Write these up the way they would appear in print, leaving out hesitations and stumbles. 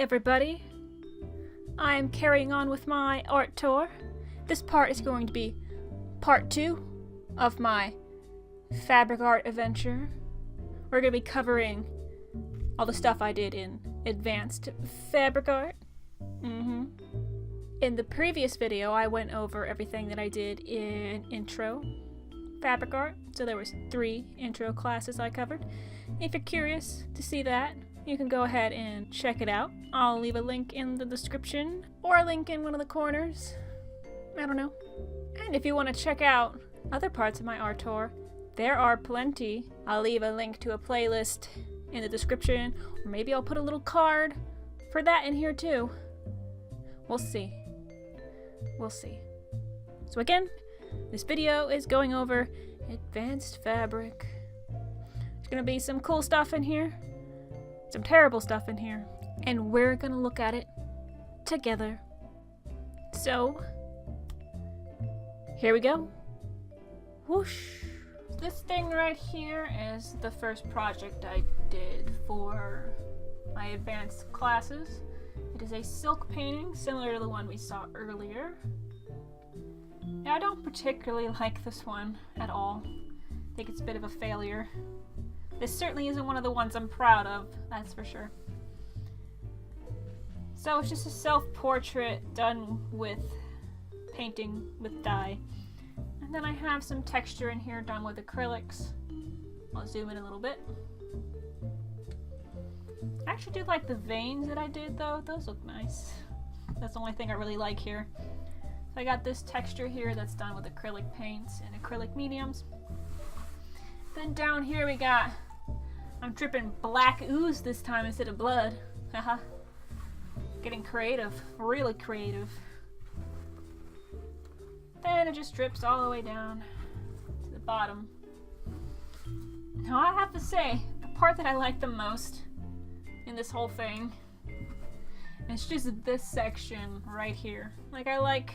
everybody! I am carrying on with my art tour. This part is going to be part 2 of my fabric art adventure. We're going to be covering all the stuff I did in advanced fabric art. In the previous video, I went over everything that I did in intro fabric art. So there was 3 intro classes I covered. If you're curious to see that, you can go ahead and check it out. I'll leave a link in the description or a link in one of the corners. I don't know. And if you want to check out other parts of my art tour, there are plenty. I'll leave a link to a playlist in the description, or maybe I'll put a little card for that in here too. We'll see. We'll see. So again, this video is going over advanced fabric. There's gonna be some cool stuff in here, some terrible stuff in here, and we're gonna look at it together. So, here we go. Whoosh. This thing right here is the first project I did for my advanced classes. It is a silk painting, similar to the one we saw earlier. Now, I don't particularly like this one at all. I think it's a bit of a failure. This certainly isn't one of the ones I'm proud of, that's for sure. So it's just a self-portrait done with painting with dye. And then I have some texture in here done with acrylics. I'll zoom in a little bit. I actually do like the veins that I did though, those look nice. That's the only thing I really like here. So I got this texture here that's done with acrylic paints and acrylic mediums. Then down here we got, I'm dripping black ooze this time instead of blood. Haha. Getting creative, really creative. Then it just drips all the way down to the bottom. Now I have to say, the part that I like the most in this whole thing is just this section right here. Like, I like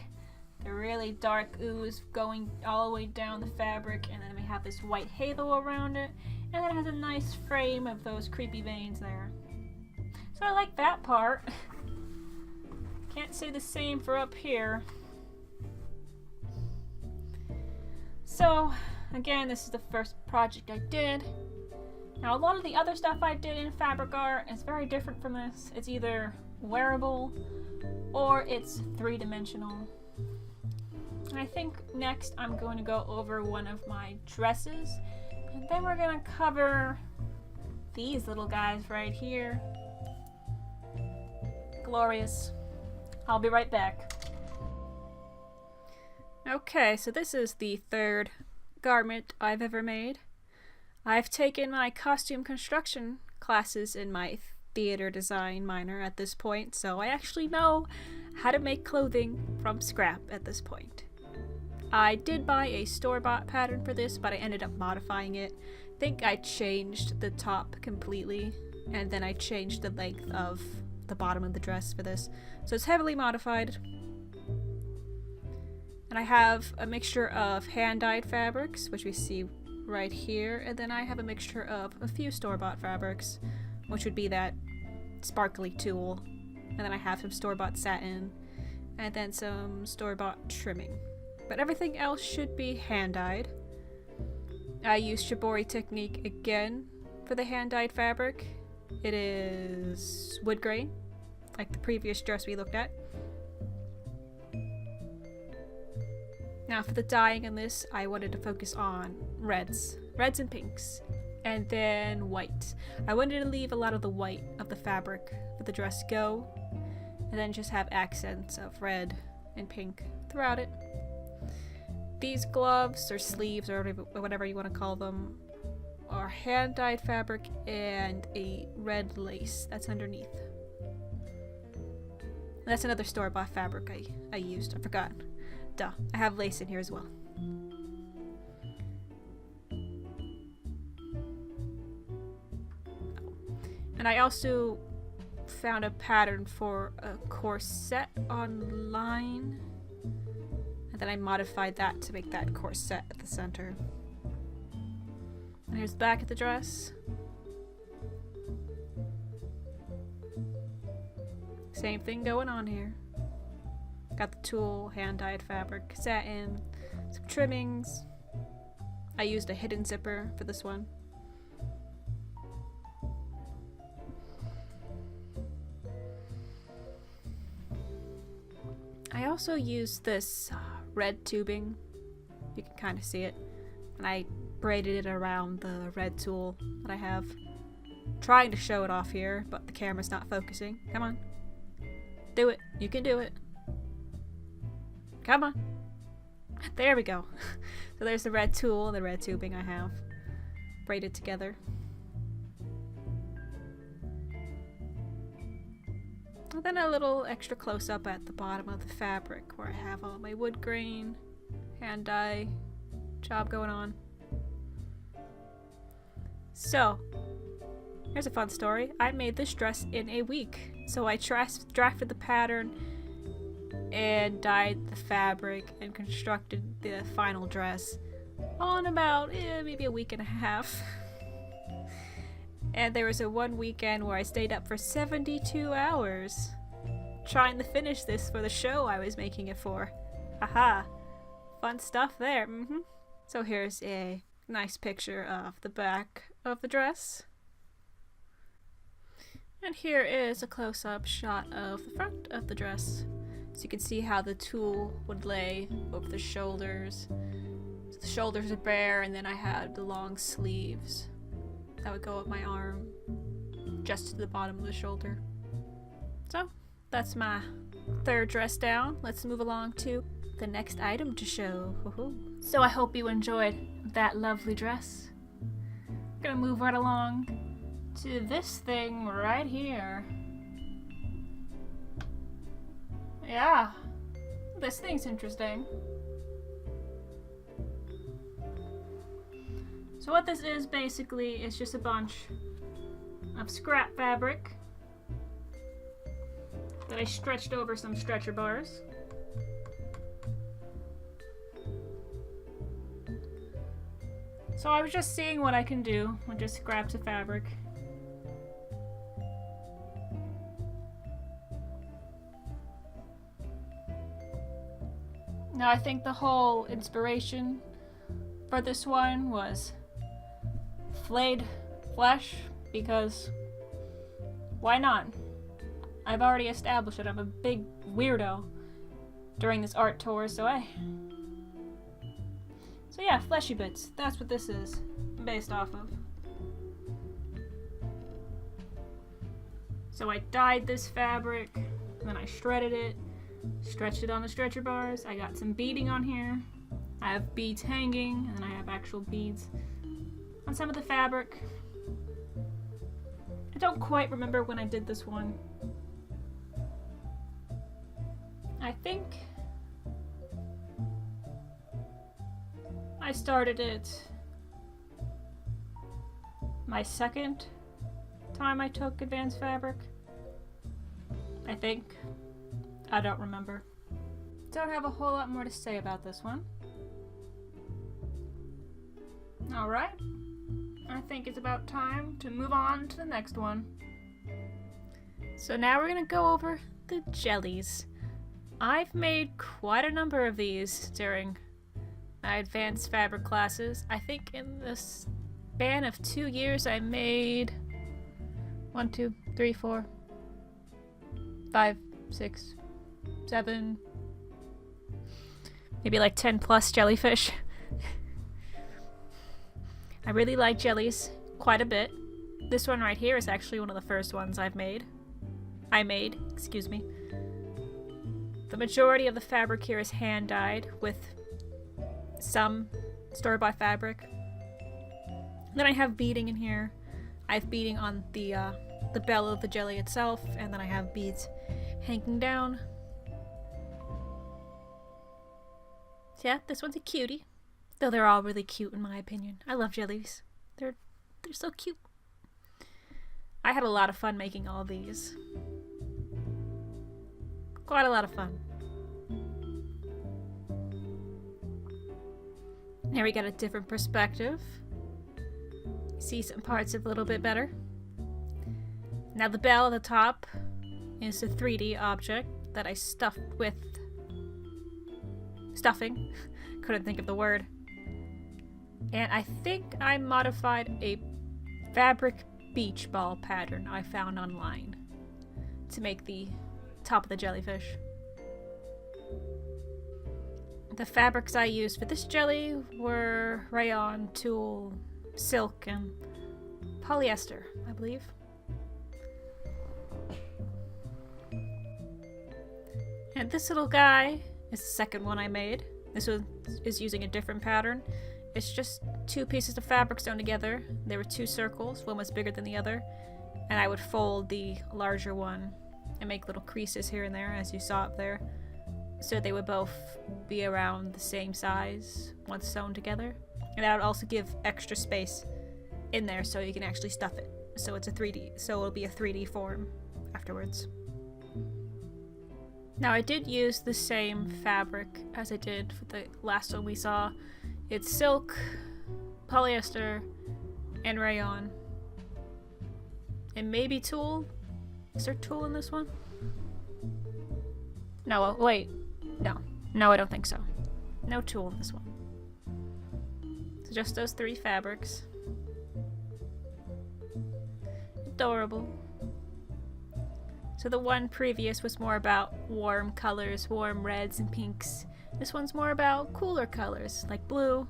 the really dark ooze going all the way down the fabric, and then we have this white halo around it, and then it has a nice frame of those creepy veins there. So I like that part. Can't say the same for up here. So, again, this is the first project I did. Now, a lot of the other stuff I did in fabric art is very different from this. It's either wearable or it's 3-dimensional. And I think next I'm going to go over one of my dresses, and then we're going to cover these little guys right here. Glorious. I'll be right back. Okay, so this is the 3rd garment I've ever made. I've taken my costume construction classes in my theater design minor at this point, so I actually know how to make clothing from scrap at this point. I did buy a store-bought pattern for this, but I ended up modifying it. I think I changed the top completely, and then I changed the length of the bottom of the dress for this. So it's heavily modified. And I have a mixture of hand-dyed fabrics, which we see right here, and then I have a mixture of a few store-bought fabrics, which would be that sparkly tulle, and then I have some store-bought satin, and then some store-bought trimming. But everything else should be hand-dyed. I used Shibori technique again for the hand-dyed fabric. It is wood grain, like the previous dress we looked at. Now for the dyeing in this, I wanted to focus on reds and pinks, and then white. I wanted to leave a lot of the white of the fabric for the dress go, and then just have accents of red and pink throughout it. These gloves or sleeves or whatever you want to call them are hand-dyed fabric and a red lace that's underneath. And that's another store-bought fabric I used. I forgot. Duh, I have lace in here as well. And I also found a pattern for a corset online, and then I modified that to make that corset at the center. And here's the back of the dress. Same thing going on here. Got the tulle, hand-dyed fabric, satin, some trimmings. I used a hidden zipper for this one. I also used this red tubing. You can kind of see it. And I braided it around the red tulle that I have. Trying to show it off here, but the camera's not focusing. Come on. Do it. You can do it. Come on. There we go. So there's the red tulle and the red tubing I have braided together. And then a little extra close-up at the bottom of the fabric where I have all my wood grain, hand dye job going on. So, here's a fun story. I made this dress in a week. So I drafted the pattern and dyed the fabric and constructed the final dress on about maybe a week and a half. And there was a one weekend where I stayed up for 72 hours trying to finish this for the show I was making it for. Aha! Fun stuff there. So here's a nice picture of the back of the dress. And here is a close-up shot of the front of the dress. So you can see how the tulle would lay over the shoulders. So the shoulders are bare, and then I had the long sleeves that would go up my arm just to the bottom of the shoulder. So that's my third dress down. Let's move along to the next item to show. So I hope you enjoyed that lovely dress. I'm gonna move right along to this thing right here. Yeah, this thing's interesting. So what this is basically is just a bunch of scrap fabric that I stretched over some stretcher bars. So I was just seeing what I can do with just scraps of fabric. Now I think the whole inspiration for this one was Flayed Flesh, because why not? I've already established that I'm a big weirdo during this art tour, so hey. So yeah, fleshy bits. That's what this is based off of. So I dyed this fabric, and then I shredded it, stretched it on the stretcher bars. I got some beading on here. I have beads hanging, and then I have actual beads on some of the fabric. I don't quite remember when I did this one. I think I started it my second time I took advanced fabric. I think. I don't remember. Don't have a whole lot more to say about this one. Alright. I think it's about time to move on to the next one. So now we're gonna go over the jellies. I've made quite a number of these during my advanced fabric classes. I think in the span of 2 years I made 1, 2, 3, 4, 5, 6, 7, maybe like 10 plus jellyfish. I really like jellies quite a bit. This one right here is actually one of the first ones I made, excuse me. The majority of the fabric here is hand dyed with some store-bought fabric. Then I have beading in here. I have beading on the bell of the jelly itself, and then I have beads hanging down. So yeah, this one's a cutie. Though they're all really cute in my opinion. I love jellies. They're so cute. I had a lot of fun making all these. Quite a lot of fun. Here we got a different perspective. See some parts a little bit better. Now the bell at the top is a 3D object that I stuffed with stuffing. Couldn't think of the word. And I think I modified a fabric beach ball pattern I found online to make the top of the jellyfish. The fabrics I used for this jelly were rayon, tulle, silk, and polyester, I believe. And this little guy is the second one I made. This one is using a different pattern. It's just two pieces of fabric sewn together. There were two circles, one was bigger than the other, and I would fold the larger one and make little creases here and there, as you saw up there, so they would both be around the same size once sewn together. And that would also give extra space in there so you can actually stuff it. So it's a 3D, so it'll be a 3D form afterwards. Now I did use the same fabric as I did for the last one we saw. It's silk, polyester, and rayon. And maybe tulle? Is there tulle in this one? No, wait. No, I don't think so. No tulle in this one. So just those three fabrics. Adorable. So the one previous was more about warm colors, warm reds and pinks. This one's more about cooler colors, like blue,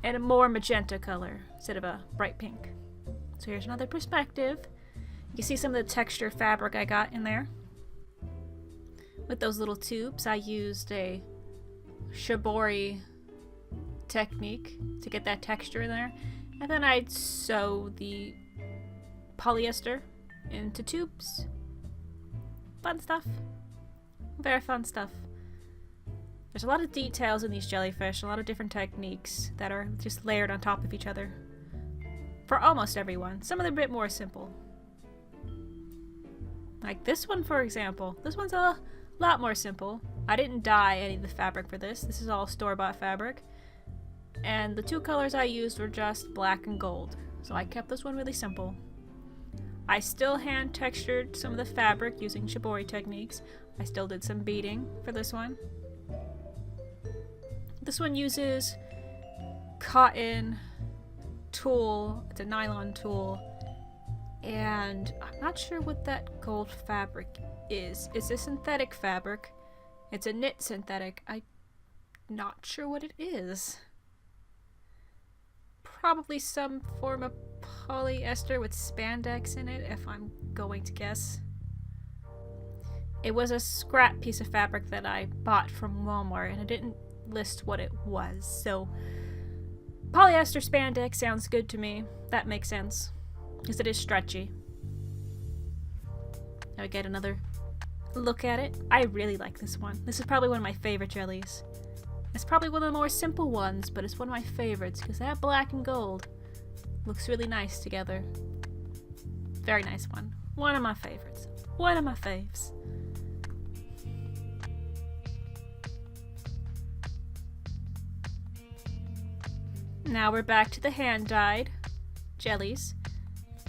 and a more magenta color, instead of a bright pink. So here's another perspective. You see some of the texture fabric I got in there. With those little tubes, I used a shibori technique to get that texture in there. And then I'd sew the polyester into tubes. Fun stuff. Very fun stuff. There's a lot of details in these jellyfish, a lot of different techniques that are just layered on top of each other. For almost everyone. Some of them a bit more simple. Like this one, for example. This one's a lot more simple. I didn't dye any of the fabric for this. This is all store-bought fabric. And the two colors I used were just black and gold. So I kept this one really simple. I still hand textured some of the fabric using shibori techniques. I still did some beading for this one. This one uses cotton tulle. It's a nylon tulle. And I'm not sure what that gold fabric is. It's a synthetic fabric. It's a knit synthetic. I'm not sure what it is. Probably some form of polyester with spandex in it, if I'm going to guess. It was a scrap piece of fabric that I bought from Walmart, and it didn't list what it was, so polyester spandex sounds good to me. That makes sense, because it is stretchy. Now we get another look at it. I really like this one. This is probably one of my favorite jellies. It's probably one of the more simple ones, but it's one of my favorites, because that black and gold looks really nice together. Very nice one. One of my favorites. One of my faves. Now we're back to the hand-dyed jellies.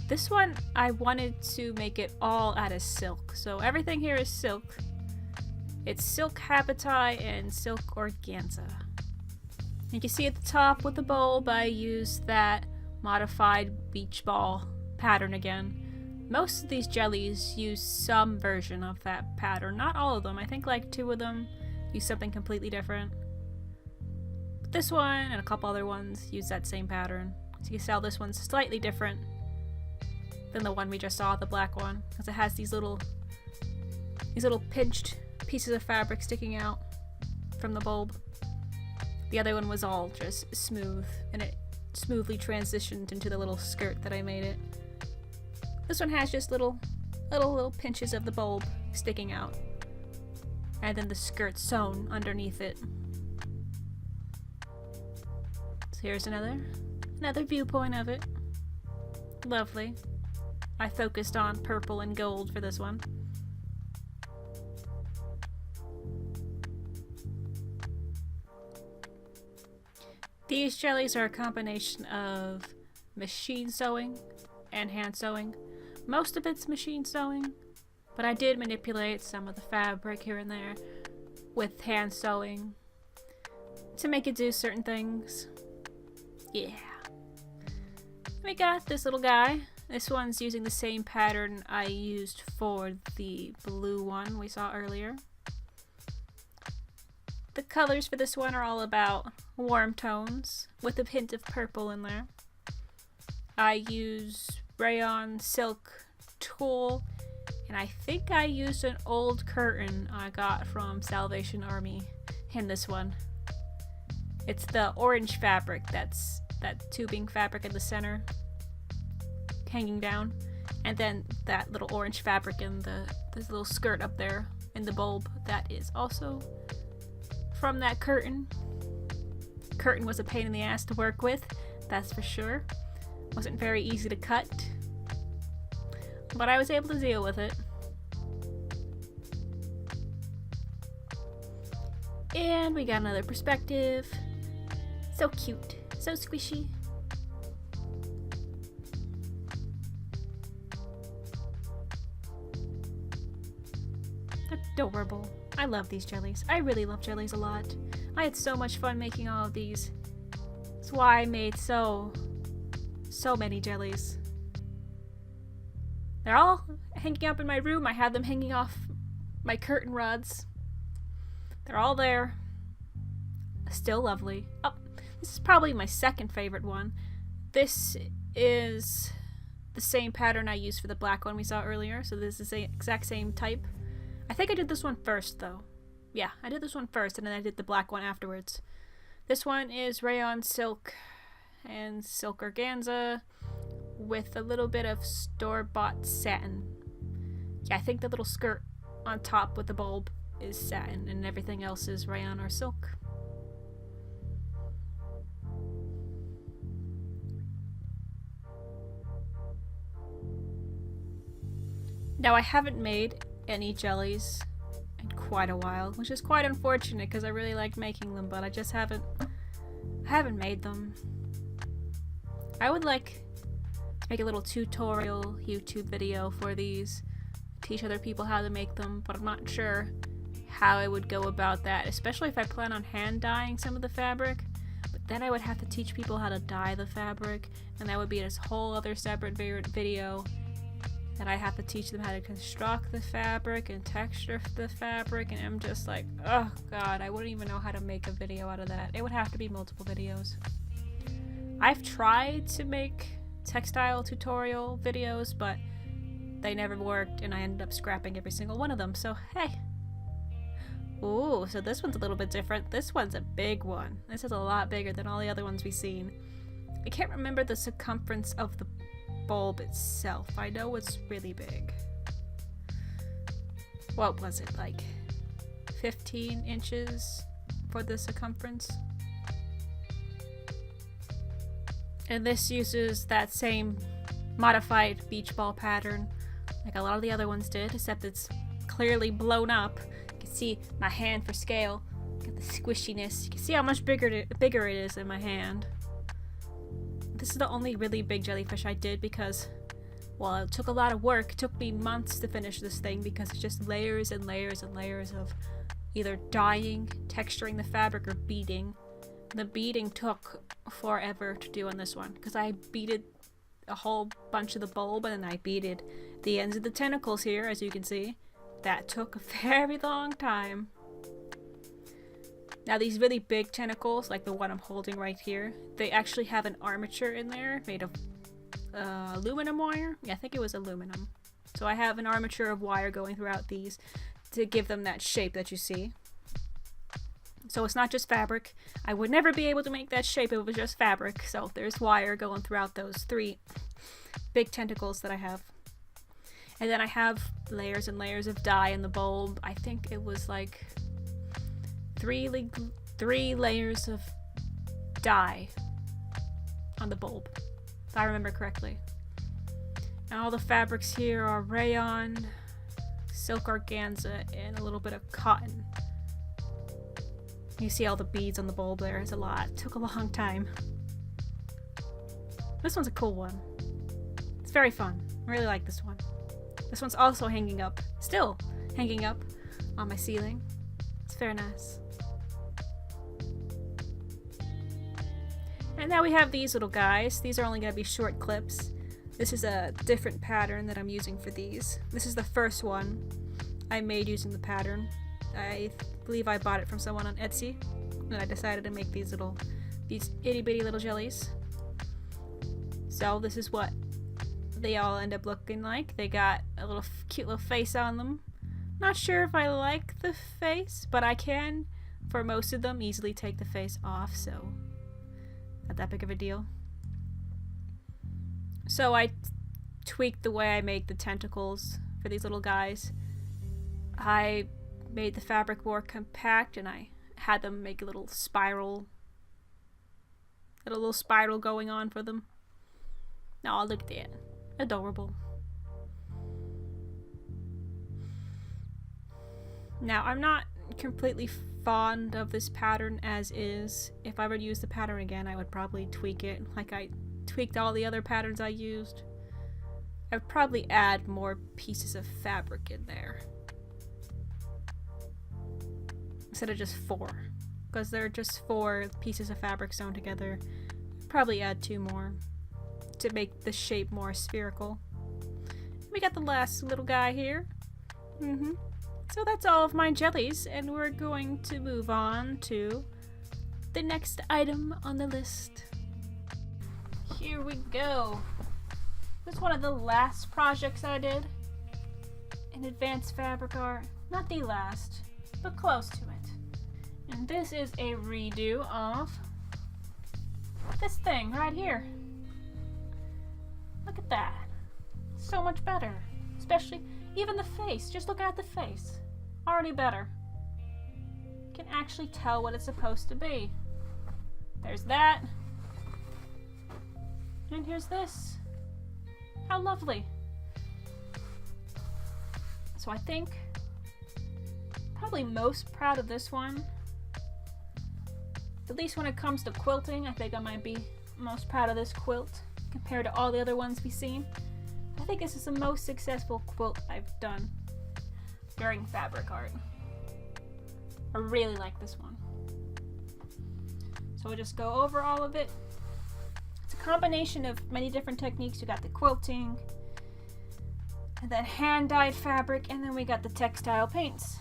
This one, I wanted to make it all out of silk. So everything here is silk. It's silk habitai and silk organza. You can see at the top with the bulb, I used that modified beach ball pattern again. Most of these jellies use some version of that pattern. Not all of them. I think like 2 of them use something completely different. But this one and a couple other ones use that same pattern. So you can tell this one's slightly different than the one we just saw, the black one, because it has these little pinched pieces of fabric sticking out from the bulb. The other one was all just smooth, and it smoothly transitioned into the little skirt that I made it. This one has just little pinches of the bulb sticking out, and then the skirt sewn underneath it. So here's another viewpoint of it. Lovely. I focused on purple and gold for this one. These jellies are a combination of machine sewing and hand sewing. Most of it's machine sewing, But I did manipulate some of the fabric here and there with hand sewing to make it do certain things. Yeah. We got this little guy. This one's using the same pattern I used for the blue one we saw earlier. The colors for this one are all about warm tones with a hint of purple in there. I use rayon silk tulle, and I think I used an old curtain I got from Salvation Army in this one. It's the orange fabric, that's that tubing fabric in the center hanging down, and then that little orange fabric in this little skirt up there in the bulb, that is also from that curtain. Curtain was a pain in the ass to work with, that's for sure. Wasn't very easy to cut, but I was able to deal with it. And we got another perspective. So cute, so squishy. Adorable. I love these jellies. I really love jellies a lot. I had so much fun making all of these. That's why I made so many jellies. They're all hanging up in my room. I had them hanging off my curtain rods. They're all there. Still lovely. Oh, this is probably my second favorite one. This is the same pattern I used for the black one we saw earlier, so this is the exact same type. I think I did this one first, though. Yeah, I did this one first, and then I did the black one afterwards. This one is rayon silk and silk organza with a little bit of store-bought satin. Yeah, I think the little skirt on top with the bulb is satin, and everything else is rayon or silk. Now, I haven't made any jellies in quite a while, which is quite unfortunate because I really like making them, but I just haven't made them. I would like to make a little tutorial YouTube video for these, teach other people how to make them, but I'm not sure how I would go about that, especially if I plan on hand dyeing some of the fabric. But then I would have to teach people how to dye the fabric, and that would be this whole other separate video. And I have to teach them how to construct the fabric and texture the fabric, and I'm just like, oh god, I wouldn't even know how to make a video out of that. It would have to be multiple videos. I've tried to make textile tutorial videos, but they never worked, and I ended up scrapping every single one of them, so hey. Ooh, so this one's a little bit different. This one's a big one. This is a lot bigger than all the other ones we've seen. I can't remember the circumference of the bulb itself. I know it's really big. What was it, like 15 inches for the circumference? And this uses that same modified beach ball pattern like a lot of the other ones did, except it's clearly blown up. You can see my hand for scale. Got the squishiness. You can see how much bigger it is in my hand. This is the only really big jellyfish I did because, well, it took a lot of work. It took me months to finish this thing because it's just layers and layers and layers of either dyeing, texturing the fabric, or beading. The beading took forever to do on this one because I beaded a whole bunch of the bulb and then I beaded the ends of the tentacles here, as you can see. That took a very long time. Now these really big tentacles, like the one I'm holding right here, they actually have an armature in there made of aluminum wire. Yeah, I think it was aluminum. So I have an armature of wire going throughout these to give them that shape that you see. So it's not just fabric. I would never be able to make that shape if it was just fabric. So there's wire going throughout those 3 big tentacles that I have. And then I have layers and layers of dye in the bulb. I think it was like 3 layers of dye on the bulb, if I remember correctly. And all the fabrics here are rayon, silk organza, and a little bit of cotton. You see all the beads on the bulb there. It's a lot. It took a long time. This one's a cool one. It's very fun. I really like this one. This one's also hanging up, still hanging up on my ceiling. It's very nice. And now we have these little guys. These are only going to be short clips. This is a different pattern that I'm using for these. This is the first one I made using the pattern. I believe I bought it from someone on Etsy, and I decided to make these itty bitty little jellies. So this is what they all end up looking like. They got a little cute little face on them. Not sure if I like the face, but I can, for most of them, easily take the face off, so not that big of a deal. So I tweaked the way I make the tentacles for these little guys. I made the fabric more compact, and I had them make a little spiral going on for them. Oh, look at that. Adorable. Now, I'm not completely fond of this pattern as is. If I were to use the pattern again, I would probably tweak it like I tweaked all the other patterns I used. I would probably add more pieces of fabric in there instead of just 4, because they're just 4 pieces of fabric sewn together. Probably add 2 more to make the shape more spherical. We got the last little guy here. So that's all of my jellies, and we're going to move on to the next item on the list. Here we go. This is one of the last projects I did in advanced fabric art. Not the last, but close to it. And this is a redo of this thing right here. Look at that. So much better. Especially even the face. Just look at the face. Already better. You can actually tell what it's supposed to be. There's that. And here's this. How lovely. So I think probably most proud of this one. At least when it comes to quilting, I think I might be most proud of this quilt compared to all the other ones we've seen. I think this is the most successful quilt I've done during fabric art. I really like this one. So we'll just go over all of it. It's a combination of many different techniques. We got the quilting, and then hand-dyed fabric, and then we got the textile paints.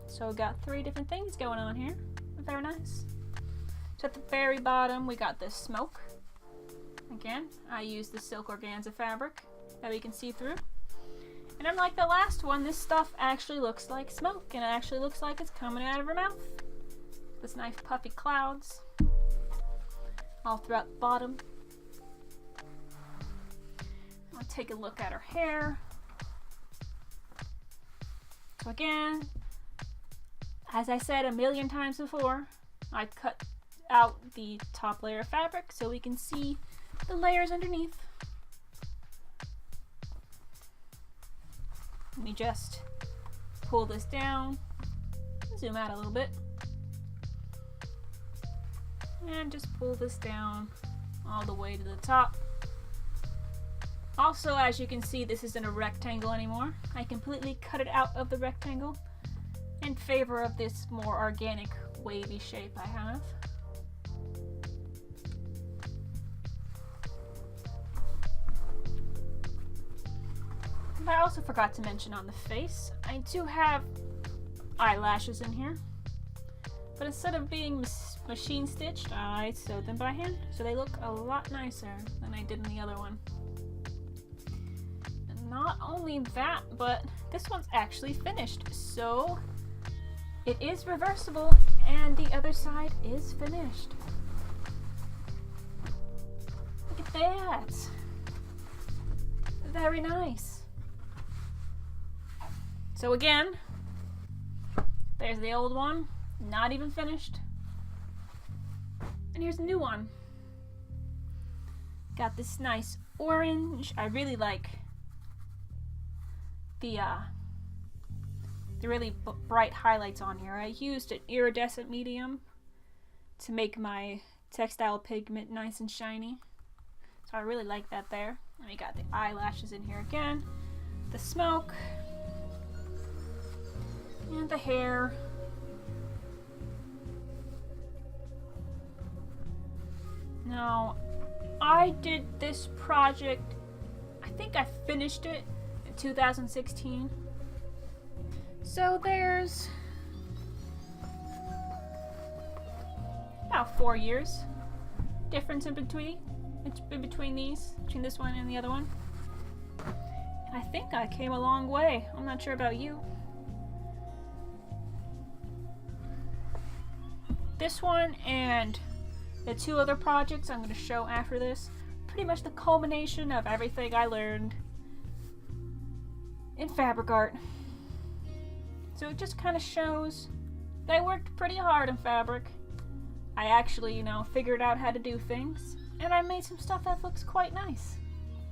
So we got 3 different things going on here. Very nice. So at the very bottom, we got this smoke. Again, I used the silk organza fabric that we can see through. And unlike the last one, this stuff actually looks like smoke, and it actually looks like it's coming out of her mouth. This nice puffy clouds all throughout the bottom. I'll take a look at her hair. So again, as I said a million times before, I cut out the top layer of fabric so we can see the layers underneath. Let me just pull this down, zoom out a little bit, and just pull this down all the way to the top. Also, as you can see, this isn't a rectangle anymore. I completely cut it out of the rectangle in favor of this more organic, wavy shape I have. I also forgot to mention on the face, I do have eyelashes in here, but instead of being machine stitched, I sewed them by hand, so they look a lot nicer than I did in the other one. And not only that, but this one's actually finished, so it is reversible and the other side is finished. Look at that! Very nice. So again, there's the old one, not even finished. And here's a new one. Got this nice orange. I really like the really bright highlights on here. I used an iridescent medium to make my textile pigment nice and shiny. So I really like that there. And we got the eyelashes in here again. the smoke and the hair. Now, I did this project, I think I finished it in 2016. So there's about 4 years difference in between this one and the other one. And I think I came a long way. I'm not sure about you. This one and the 2 other projects I'm going to show after this, pretty much the culmination of everything I learned in fabric art. So it just kind of shows that I worked pretty hard in fabric. I actually, you know, figured out how to do things, and I made some stuff that looks quite nice.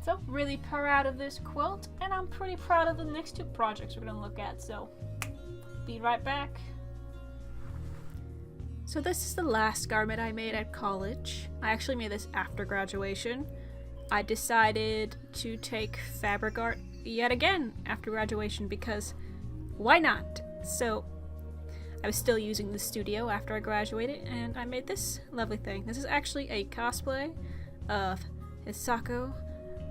So, really proud of this quilt, and I'm pretty proud of the next 2 projects we're going to look at, so be right back. So this is the last garment I made at college. I actually made this after graduation. I decided to take fabric art yet again after graduation because why not? So I was still using the studio after I graduated, and I made this lovely thing. This is actually a cosplay of Hisako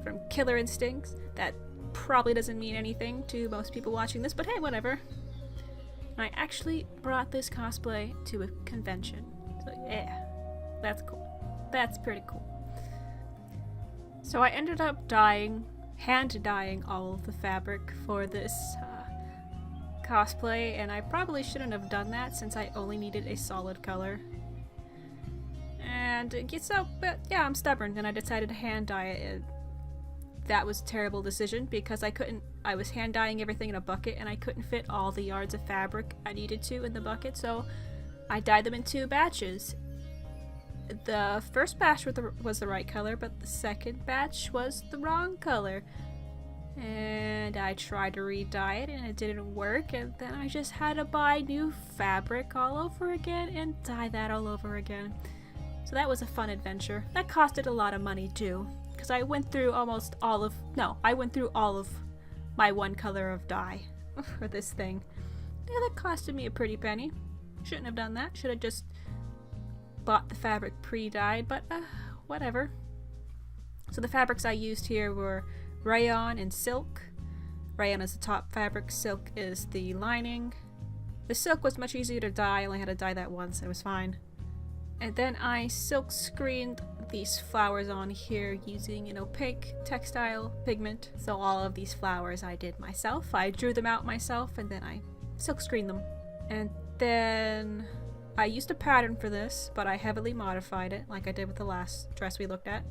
from Killer Instincts. That probably doesn't mean anything to most people watching this, but hey, whatever. I actually brought this cosplay to a convention. So yeah, that's cool. That's pretty cool. So I ended up hand dyeing all of the fabric for this cosplay, and I probably shouldn't have done that since I only needed a solid color. And but yeah, I'm stubborn, and I decided to hand dye it. That was a terrible decision because I was hand dyeing everything in a bucket, and I couldn't fit all the yards of fabric I needed to in the bucket, so I dyed them in 2 batches. The first batch was the right color, but the second batch was the wrong color. And I tried to re-dye it, and it didn't work, and then I just had to buy new fabric all over again and dye that all over again. So that was a fun adventure. That costed a lot of money too, because I went through all of my one color of dye for this thing. Yeah, that costed me a pretty penny. Shouldn't have done that. Should have just bought the fabric pre-dyed, but whatever. So the fabrics I used here were rayon and silk. Rayon is the top fabric, silk is the lining. The silk was much easier to dye. I only had to dye that once, it was fine. And then I silk screened these flowers on here using an opaque textile pigment. So all of these flowers I did myself. I drew them out myself, and then I silk screened them. And then I used a pattern for this, but I heavily modified it like I did with the last dress we looked at.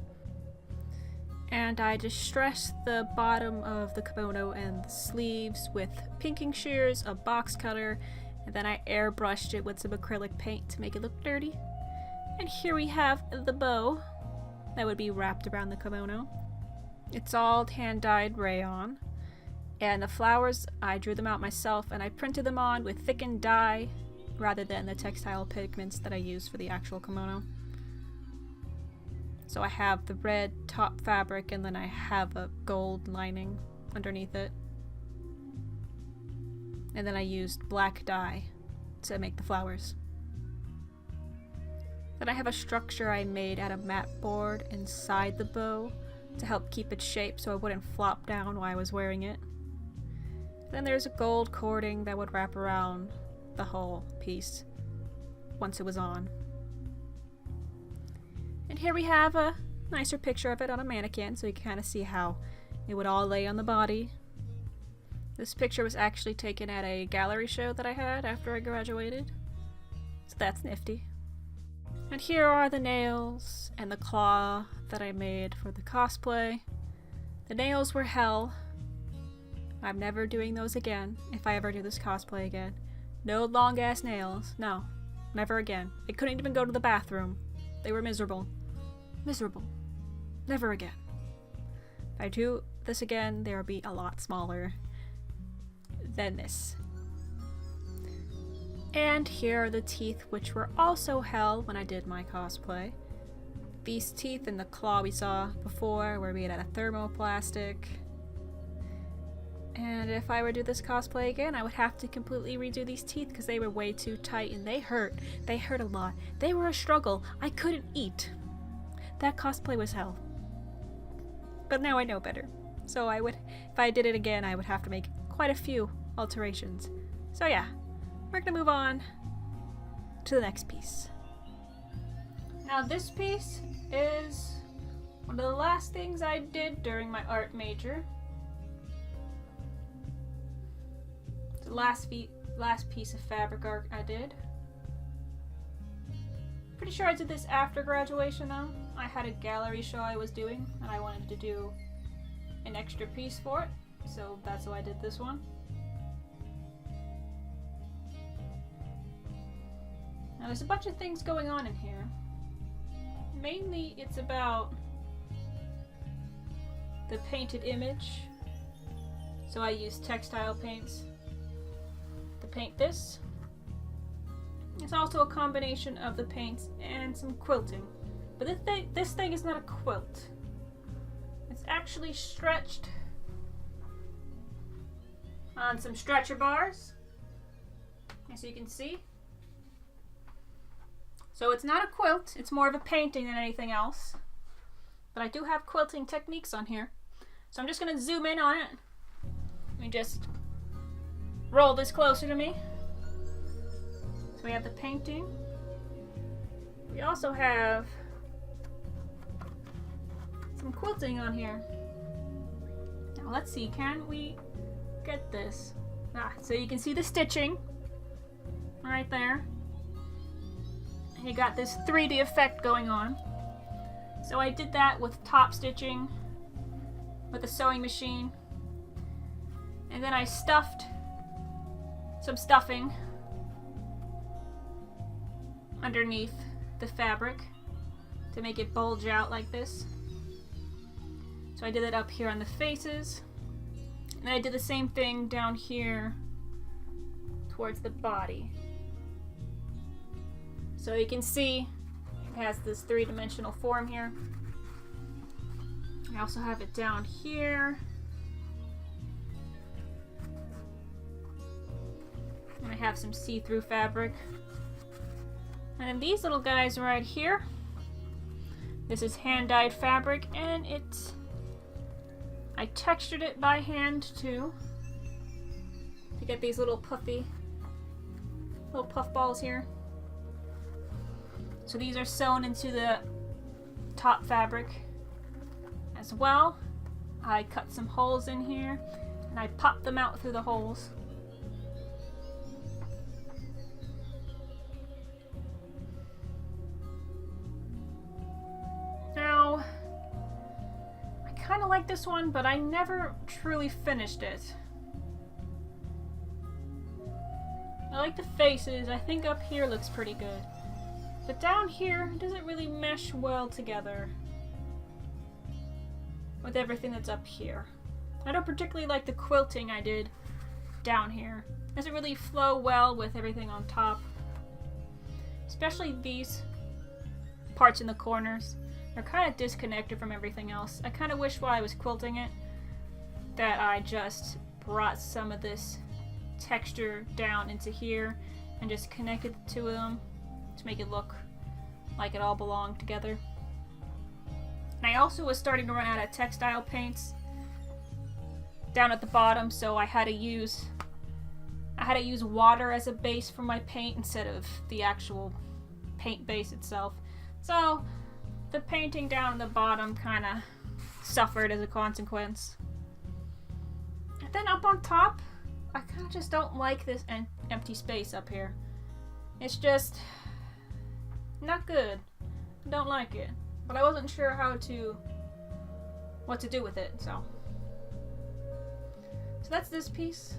And I distressed the bottom of the kimono and the sleeves with pinking shears, a box cutter, and then I airbrushed it with some acrylic paint to make it look dirty. And here we have the bow that would be wrapped around the kimono. It's all hand-dyed rayon. And the flowers, I drew them out myself, and I printed them on with thickened dye rather than the textile pigments that I used for the actual kimono. So I have the red top fabric, and then I have a gold lining underneath it. And then I used black dye to make the flowers. Then I have a structure I made out of mat board inside the bow to help keep its shape so it wouldn't flop down while I was wearing it. Then there's a gold cording that would wrap around the whole piece once it was on. And here we have a nicer picture of it on a mannequin, so you can kind of see how it would all lay on the body. This picture was actually taken at a gallery show that I had after I graduated, so that's nifty. And here are the nails and the claw that I made for the cosplay. The nails were hell. I'm never doing those again if I ever do this cosplay again. No long ass nails. No. Never again. I couldn't even go to the bathroom. They were miserable. Miserable. Never again. If I do this again, they will be a lot smaller than this. And here are the teeth, which were also hell when I did my cosplay. These teeth and the claw we saw before were made out of thermoplastic. And if I were to do this cosplay again, I would have to completely redo these teeth because they were way too tight and they hurt. They hurt a lot. They were a struggle. I couldn't eat. That cosplay was hell. But now I know better. So I would, if I did it again, I would have to make quite a few alterations. So yeah, we're gonna move on to the next piece. Now this piece is one of the last things I did during my art major. The last piece of fabric art I did. Pretty sure I did this after graduation though. I had a gallery show I was doing and I wanted to do an extra piece for it, so that's why I did this one. Now there's a bunch of things going on in here. Mainly it's about the painted image. So I used textile paints to paint this. It's also a combination of the paints and some quilting. But this thing is not a quilt. It's actually stretched on some stretcher bars, as you can see. So it's not a quilt, it's more of a painting than anything else. But I do have Quilting Techniques on here. So I'm just going to zoom in on it. Let me just roll this closer to me. So we have the painting. We also have some quilting on here. Now let's see, can we get this? So you can see the stitching right there. And you got this 3D effect going on. So I did that with top stitching with a sewing machine. And then I stuffed some stuffing underneath the fabric to make it bulge out like this. So I did it up here on the faces. And I did the same thing down here towards the body. So you can see it has this three-dimensional form here. I also have it down here. And I have some see-through fabric. And then these little guys right here. This is hand-dyed fabric, and I textured it by hand too to get these little puff balls here. So these are sewn into the top fabric as well. I cut some holes in here and I popped them out through the holes. Now, I kind of like this one, but I never truly finished it. I like the faces. I think up here looks pretty good. But down here, it doesn't really mesh well together with everything that's up here. I don't particularly like the quilting I did down here. It doesn't really flow well with everything on top. Especially these parts in the corners. They're kind of disconnected from everything else. I kind of wish while I was quilting it that I just brought some of this texture down into here and just connected the two of them to make it look like it all belonged together. And I also was starting to run out of textile paints down at the bottom, so I had to use water as a base for my paint instead of the actual paint base itself. So the painting down at the bottom kind of suffered as a consequence. And then up on top, I kind of just don't like this empty space up here. It's just not good. Don't like it. But I wasn't sure what to do with it, so that's this piece.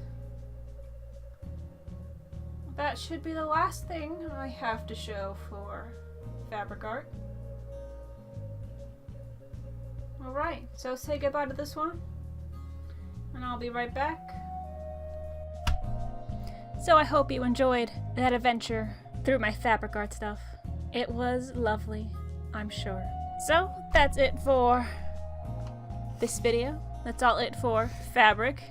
That should be the last thing I have to show for fabric art. Alright, so say goodbye to this one, and I'll be right back. So I hope you enjoyed that adventure through my fabric art stuff. It was lovely, I'm sure. So that's it for this video. That's all it for fabric.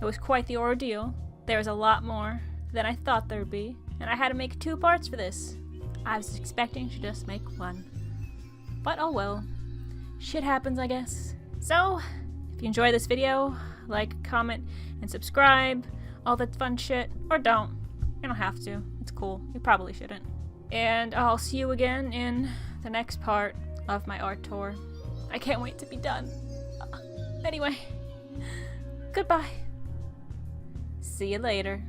It was quite the ordeal. There was a lot more than I thought there'd be, and I had to make 2 parts for this. I was expecting to just make 1. But oh well. Shit happens, I guess. So, if you enjoy this video, like, comment, and subscribe. All that fun shit. Or don't. You don't have to. It's cool. You probably shouldn't. And I'll see you again in the next part of my art tour. I can't wait to be done. Anyway, goodbye. See you later.